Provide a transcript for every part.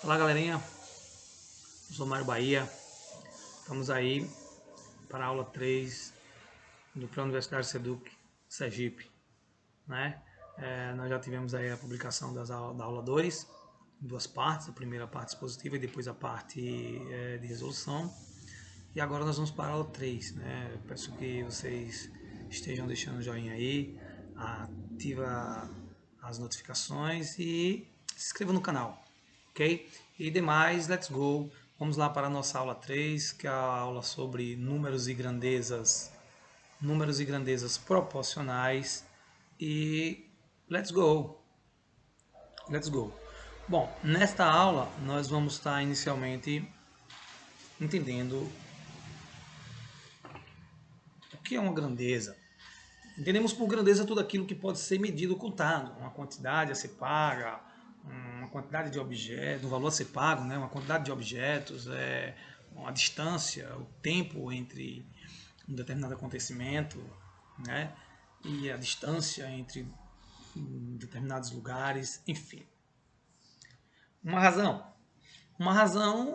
Olá galerinha, eu sou Mário Bahia, estamos aí para a aula 3 do Pré-Universitário Seduc Sergipe, né? Nós já tivemos aí a publicação da aula 2, em duas partes, a primeira parte expositiva e depois a parte de resolução. E agora nós vamos para a aula 3, né? Eu peço que vocês estejam deixando o joinha aí, ativa as notificações e se inscreva no canal, ok? E demais, let's go! Vamos lá para a nossa aula 3, que é a aula sobre números e grandezas proporcionais. E let's go! Let's go! Bom, nesta aula nós vamos estar inicialmente entendendo o que é uma grandeza. Entendemos por grandeza tudo aquilo que pode ser medido ou contado, uma quantidade a ser paga, uma quantidade de objetos, um valor a ser pago, né? Uma quantidade de objetos, uma distância, o tempo entre um determinado acontecimento, né? E a distância entre determinados lugares, enfim. Uma razão,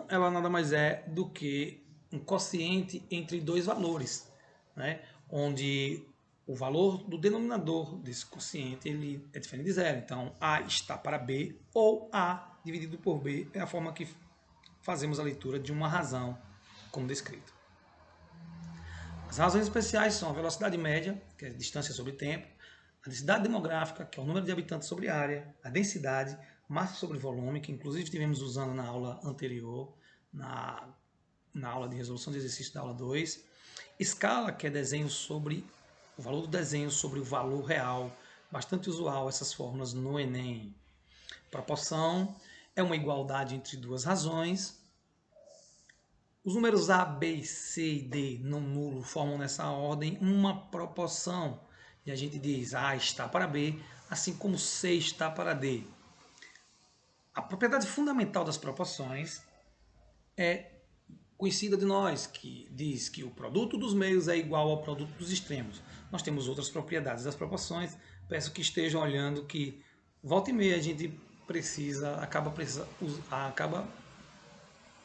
ela nada mais é do que um quociente entre dois valores, né? Onde o valor do denominador desse quociente ele é diferente de zero. Então, A está para B, ou A dividido por B é a forma que fazemos a leitura de uma razão, como descrito. As razões especiais são a velocidade média, que é a distância sobre tempo, a densidade demográfica, que é o número de habitantes sobre área, a densidade, massa sobre volume, que inclusive estivemos usando na aula anterior, na aula de resolução de exercício da aula 2, escala, que é desenho sobre o valor do desenho sobre o valor real, bastante usual essas fórmulas no Enem. Proporção é uma igualdade entre duas razões. Os números A, B, C e D não nulo formam nessa ordem uma proporção. E a gente diz A está para B, assim como C está para D. A propriedade fundamental das proporções é conhecida de nós, que diz que o produto dos meios é igual ao produto dos extremos. Nós temos outras propriedades das proporções. Peço que estejam olhando que volta e meia a gente acaba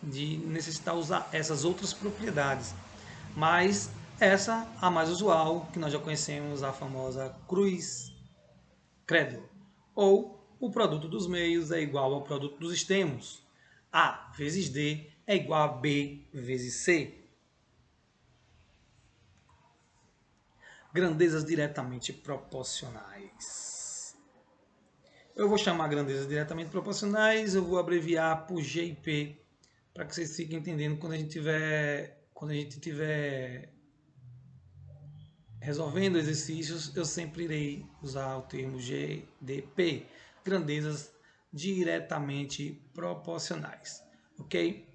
de necessitar usar essas outras propriedades. Mas essa, a mais usual, que nós já conhecemos, a famosa cruz credo. Ou o produto dos meios é igual ao produto dos extremos. A vezes D é igual a B vezes C. Grandezas diretamente proporcionais. Eu vou chamar grandezas diretamente proporcionais, eu vou abreviar por G e P, para que vocês fiquem entendendo quando a gente tiver resolvendo exercícios, eu sempre irei usar o termo GDP, grandezas diretamente proporcionais, ok?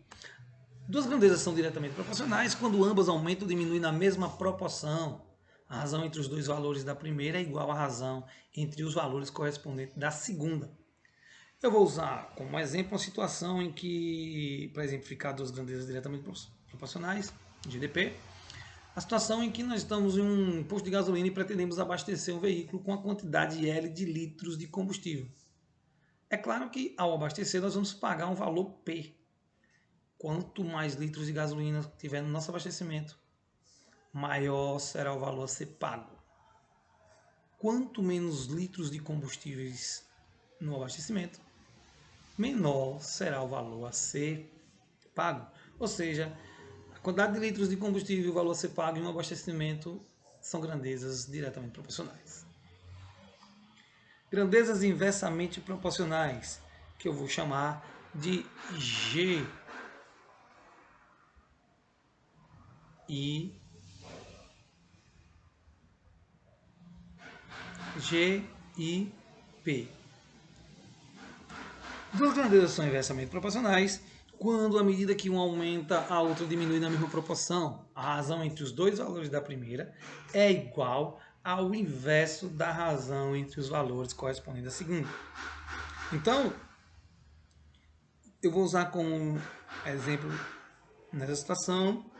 Duas grandezas são diretamente proporcionais quando ambas aumentam ou diminuem na mesma proporção. A razão entre os dois valores da primeira é igual à razão entre os valores correspondentes da segunda. Eu vou usar como exemplo uma situação em que, para exemplificar duas grandezas diretamente proporcionais, GDP, a situação em que nós estamos em um posto de gasolina e pretendemos abastecer um veículo com a quantidade L de litros de combustível. É claro que ao abastecer nós vamos pagar um valor P. Quanto mais litros de gasolina tiver no nosso abastecimento, maior será o valor a ser pago. Quanto menos litros de combustíveis no abastecimento, menor será o valor a ser pago. Ou seja, a quantidade de litros de combustível e o valor a ser pago em um abastecimento são grandezas diretamente proporcionais. Grandezas inversamente proporcionais, que eu vou chamar de G e P. Duas grandezas são inversamente proporcionais quando, à medida que uma aumenta, a outra diminui na mesma proporção. A razão entre os dois valores da primeira é igual ao inverso da razão entre os valores correspondentes à segunda. Então, eu vou usar como exemplo nessa situação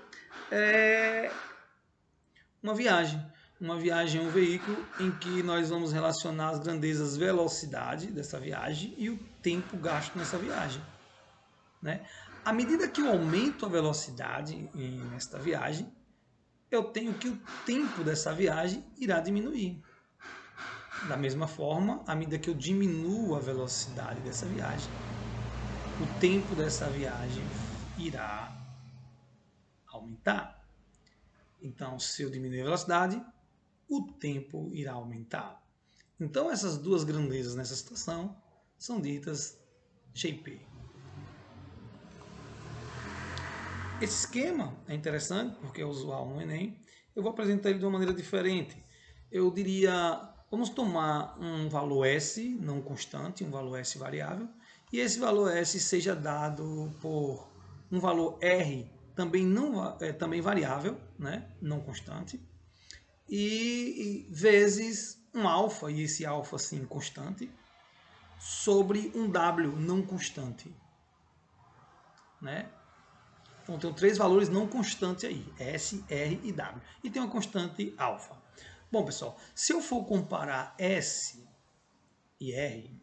uma viagem é um veículo em que nós vamos relacionar as grandezas velocidade dessa viagem e o tempo gasto nessa viagem. né? À medida que eu aumento a velocidade nesta viagem, eu tenho que o tempo dessa viagem irá diminuir. Da mesma forma, à medida que eu diminuo a velocidade dessa viagem, o tempo dessa viagem irá aumentar. Então, se eu diminuir a velocidade, o tempo irá aumentar. Então, essas duas grandezas nessa situação são ditas GP. Esse esquema é interessante porque é usual no Enem. Eu vou apresentar ele de uma maneira diferente. Eu diria, vamos tomar um valor S não constante, um valor S variável, e esse valor S seja dado por um valor R também variável, né, não constante, e vezes um alfa, e esse alfa sim constante, sobre um W não constante, né? Então, tem três valores não constantes aí, S, R e W. E tem uma constante alfa. Bom, pessoal, se eu for comparar S e R,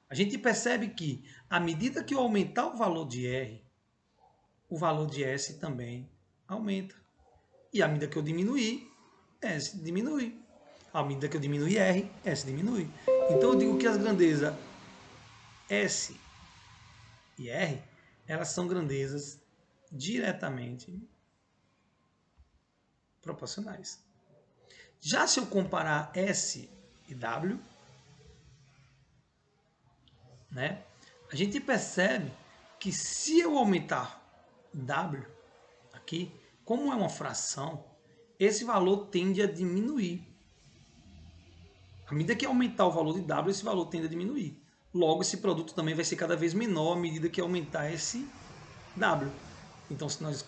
a gente percebe que, à medida que eu aumentar o valor de R, o valor de S também aumenta. E à medida que eu diminuir, S diminui. À medida que eu diminuir R, S diminui. Então, eu digo que as grandezas S e R, elas são grandezas diretamente proporcionais. Já se eu comparar S e W, né, a gente percebe que se eu aumentar W aqui, como é uma fração, esse valor tende a diminuir. À medida que aumentar o valor de W, esse valor tende a diminuir. Logo, esse produto também vai ser cada vez menor à medida que aumentar esse W. Então, se nós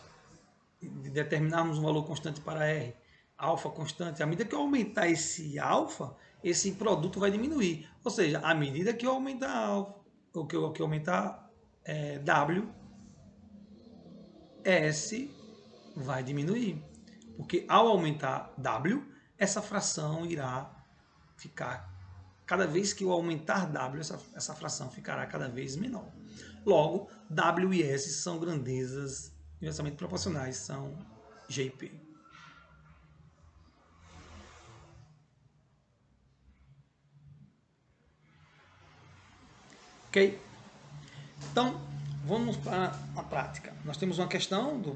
determinarmos um valor constante para R, alfa constante, à medida que eu aumentar esse alfa, esse produto vai diminuir. Ou seja, à medida que eu aumentar alfa, ou que eu aumentar W, S vai diminuir. Porque ao aumentar W, essa fração irá ficar, cada vez que eu aumentar W, essa fração ficará cada vez menor. Logo, W e S são grandezas inversamente proporcionais, são GP. Ok? Então, vamos para a prática. Nós temos uma questão do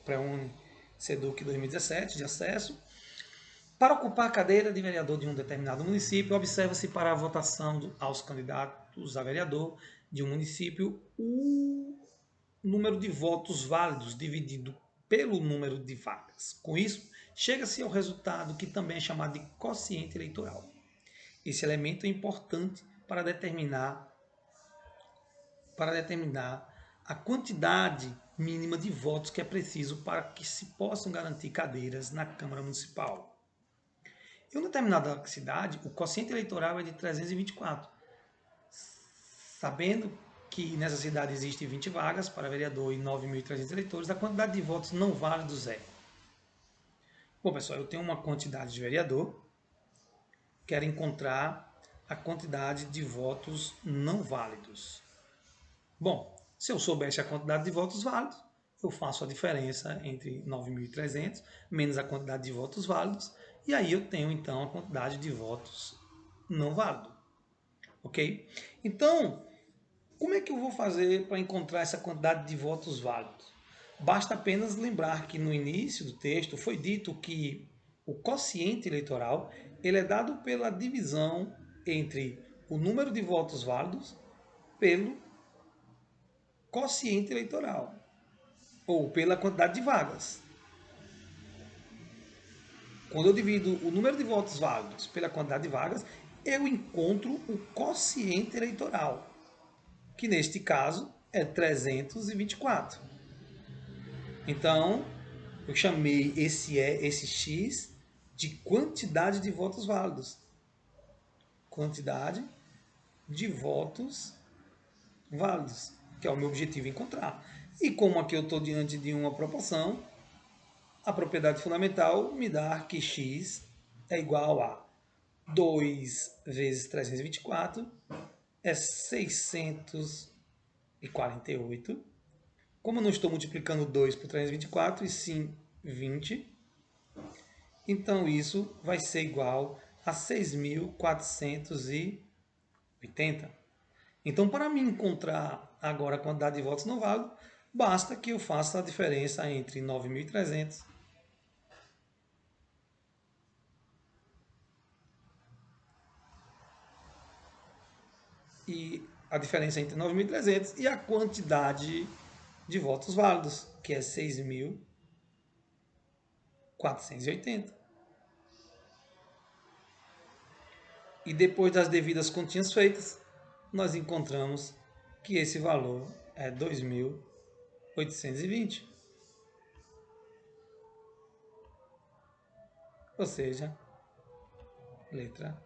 Pré-Uni SEDUC 2017 de acesso. Para ocupar a cadeira de vereador de um determinado município, observa-se para a votação aos candidatos a vereador de um município o número de votos válidos dividido pelo número de vagas. Com isso, chega-se ao resultado que também é chamado de quociente eleitoral. Esse elemento é importante para determinar a quantidade mínima de votos que é preciso para que se possam garantir cadeiras na Câmara Municipal. Em uma determinada cidade, o quociente eleitoral é de 324. Sabendo que nessa cidade existem 20 vagas para vereador e 9.300 eleitores, a quantidade de votos não válidos é... Bom, pessoal, eu tenho uma quantidade de vereador, quero encontrar a quantidade de votos não válidos. Bom, se eu soubesse a quantidade de votos válidos, eu faço a diferença entre 9.300 menos a quantidade de votos válidos, e aí eu tenho então a quantidade de votos não válidos. Ok? Então, como é que eu vou fazer para encontrar essa quantidade de votos válidos? Basta apenas lembrar que no início do texto foi dito que o quociente eleitoral ele é dado pela divisão entre o número de votos válidos pelo quociente eleitoral, ou pela quantidade de vagas. Quando eu divido o número de votos válidos pela quantidade de vagas, eu encontro o quociente eleitoral, que neste caso é 324. Então, eu chamei esse X de quantidade de votos válidos. Quantidade de votos válidos, que é o meu objetivo encontrar. E como aqui eu estou diante de uma proporção, a propriedade fundamental me dá que x é igual a 2 vezes 324, é 600 Como eu não estou multiplicando 2 por 324, e sim 20, então isso vai ser igual a 6.480. Então, para mim encontrar agora a quantidade de votos não válidos, basta que eu faça a diferença entre 9.300 e a diferença entre 9.300 e a quantidade de votos válidos, que é 6.480. E depois das devidas continhas feitas, nós encontramos que esse valor é 2.820. Ou seja, letra